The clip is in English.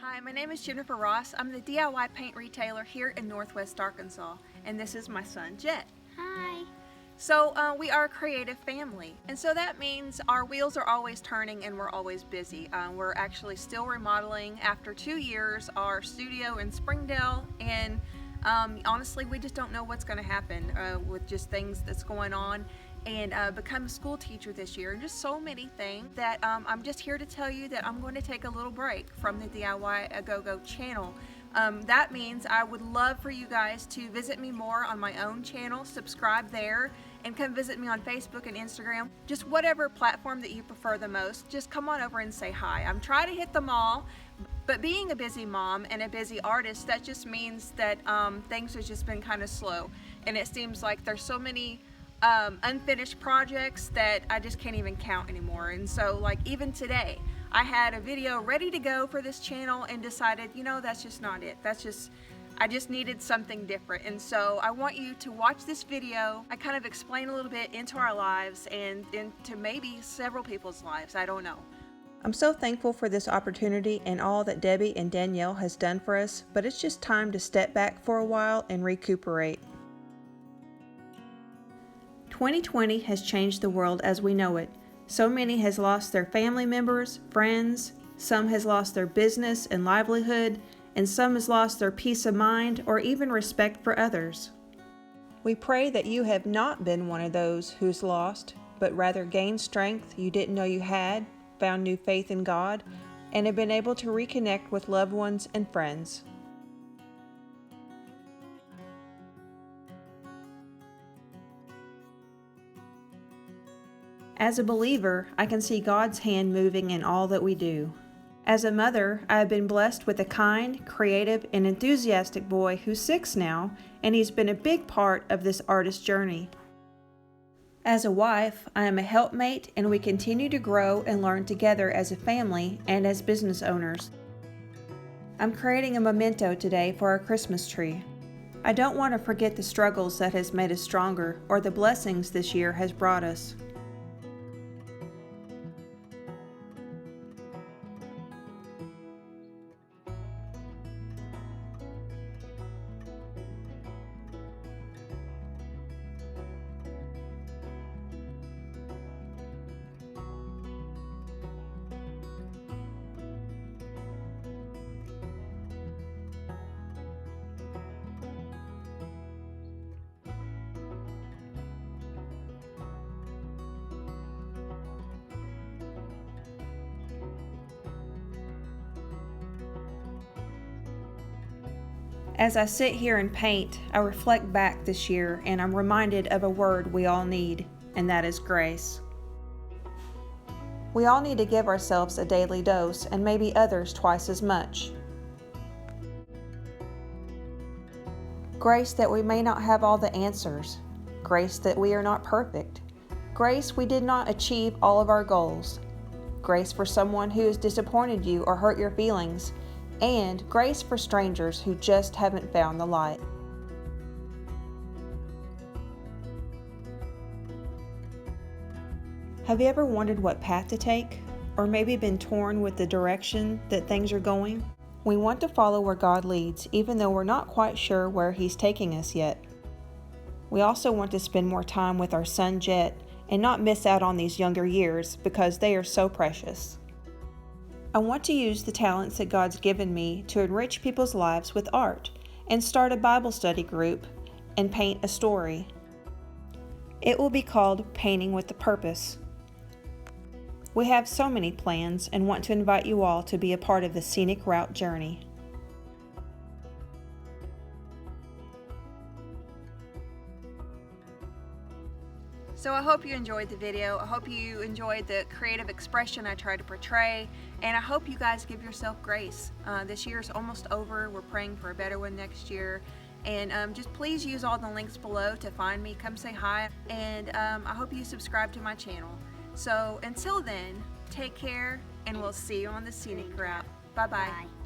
Hi, my name is Jennifer Ross. I'm the DIY paint retailer here in Northwest Arkansas, and this is my son, Jet. Hi. So we are a creative family, and so that means our wheels are always turning and we're always busy. We're actually still remodeling after 2 years our studio in Springdale, and honestly we just don't know what's going to happen with just things that's going on, and become a school teacher this year, and just so many things that I'm just here to tell you that I'm going to take a little break from the DIY-aGoGo channel. That means I would love for you guys to visit me more on my own channel, subscribe there, and come visit me on Facebook and Instagram. Just whatever platform that you prefer the most, just come on over and say hi. I'm trying to hit them all, but being a busy mom and a busy artist, that just means that things have just been kind of slow, and it seems like there's so many unfinished projects that I just can't even count anymore. And so, like, even today I had a video ready to go for this channel and decided, you know, that's just not it. I just needed something different. And so I want you to watch this video. I kind of explain a little bit into our lives and into maybe several people's lives. I don't know. I'm so thankful for this opportunity and all that Debbie and Danielle has done for us, but it's just time to step back for a while and recuperate. 2020 has changed the world as we know it. So many has lost their family members, friends, some has lost their business and livelihood, and some has lost their peace of mind or even respect for others. We pray that you have not been one of those who's lost, but rather gained strength you didn't know you had, found new faith in God, and have been able to reconnect with loved ones and friends. As a believer, I can see God's hand moving in all that we do. As a mother, I have been blessed with a kind, creative, and enthusiastic boy who's 6 now, and he's been a big part of this artist journey. As a wife, I am a helpmate, and we continue to grow and learn together as a family and as business owners. I'm creating a memento today for our Christmas tree. I don't want to forget the struggles that has made us stronger or the blessings this year has brought us. As I sit here and paint, I reflect back this year and I'm reminded of a word we all need, and that is grace. We all need to give ourselves a daily dose, and maybe others twice as much. Grace that we may not have all the answers. Grace that we are not perfect. Grace we did not achieve all of our goals. Grace for someone who has disappointed you or hurt your feelings. And grace for strangers who just haven't found the light. Have you ever wondered what path to take? Or maybe been torn with the direction that things are going? We want to follow where God leads, even though we're not quite sure where He's taking us yet. We also want to spend more time with our son Jet and not miss out on these younger years because they are so precious. I want to use the talents that God's given me to enrich people's lives with art and start a Bible study group and paint a story. It will be called Painting with a Purpose. We have so many plans and want to invite you all to be a part of the Scenic route journey. So I hope you enjoyed the video. I hope you enjoyed the creative expression I tried to portray, and I hope you guys give yourself grace. This year is almost over. We're praying for a better one next year, and just please use all the links below to find me. Come say hi, and I hope you subscribe to my channel. So until then, take care, and we'll see you on the Scenic route. Bye-bye. Bye.